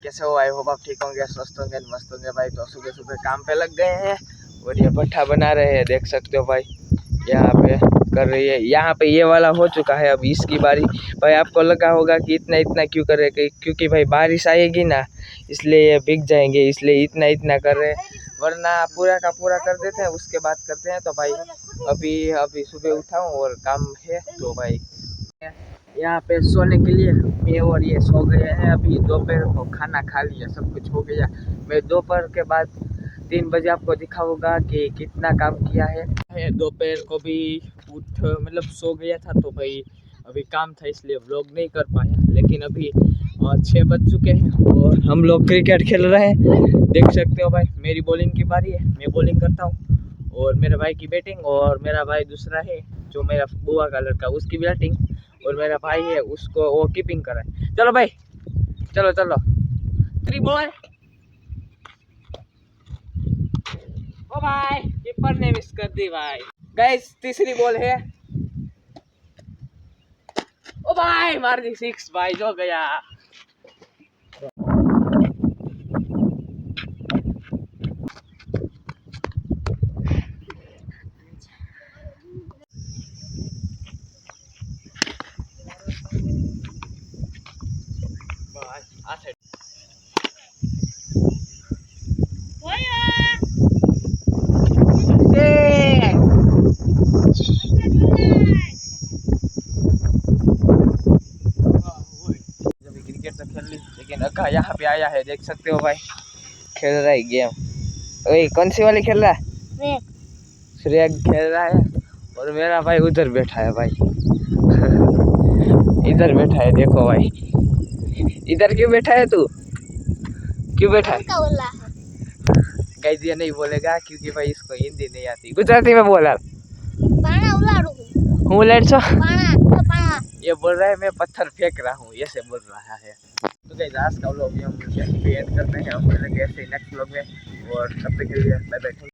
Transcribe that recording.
कैसे हो? I hope आप ठीक होंगे, स्वस्थ होंगे, मस्त होंगे भाई। तो सुबह सुबह काम पे लग गए हैं और ये भट्ठा बना रहे हैं, देख सकते हो भाई। यहाँ पे कर रही है, यहाँ पे ये वाला हो चुका है, अब इसकी बारी। भाई आपको लगा होगा कि इतना इतना क्यों कर रहे, क्योंकि भाई बारिश आएगी ना, इसलिए ये बिक जाएंगे, इसलिए इतना इतना कर रहे हैं, वरना पूरा का पूरा कर देते हैं, उसके बाद करते हैं। तो भाई अभी अभी सुबह उठा हूँ और काम है। तो भाई यहाँ पे सोने के लिए मैं और ये सो गए हैं। अभी दोपहर को खाना खा लिया, सब कुछ हो गया। मैं दोपहर के बाद 3 बजे आपको दिखाऊंगा कि कितना काम किया है। दोपहर को भी मतलब सो गया था, तो भाई अभी काम था इसलिए व्लॉग नहीं कर पाया। लेकिन अभी 6 बज चुके हैं और हम लोग क्रिकेट खेल रहे हैं, देख सकते हो भाई। मेरी बॉलिंग की बारी है, मैं बॉलिंग करता हूँ और मेरे भाई की बैटिंग, और मेरा भाई दूसरा है जो मेरा बुआ का लड़का, उसकी बैटिंग, और मेरा भाई है उसको वो कीपिंग कर रहा है। चलो भाई, चलो चलो। 3 बॉल। ओ भाई कीपर ने मिस कर दी भाई। गाइस तीसरी बॉल है। ओ भाई मार दी 6 भाई, जो गया। क्रिकेट तो खेल ली, लेकिन अक्का यहाँ पे आया है, देख सकते हो भाई, खेल रहा है गेम। ओए कौन सी वाली खेल रहा है? श्रेया खेल रहा है और मेरा भाई उधर बैठा है भाई। इधर बैठा है, देखो भाई। इधर क्यों बैठा है तू? क्यों बैठा है? गाइस ये नहीं बोलेगा क्योंकि भाई इसको हिंदी नहीं आती, गुजराती में बोला। हूँ लेट सो ये बोल रहा है मैं पत्थर फेंक रहा हूँ, ऐसे बोल रहा है। तो गाइस आज का व्लॉग हम यहीं पे एंड करते हैं, हम मिलेंगे ऐसे नेक्स्ट व्लॉग में, और तब तक के लिए बाय बाय।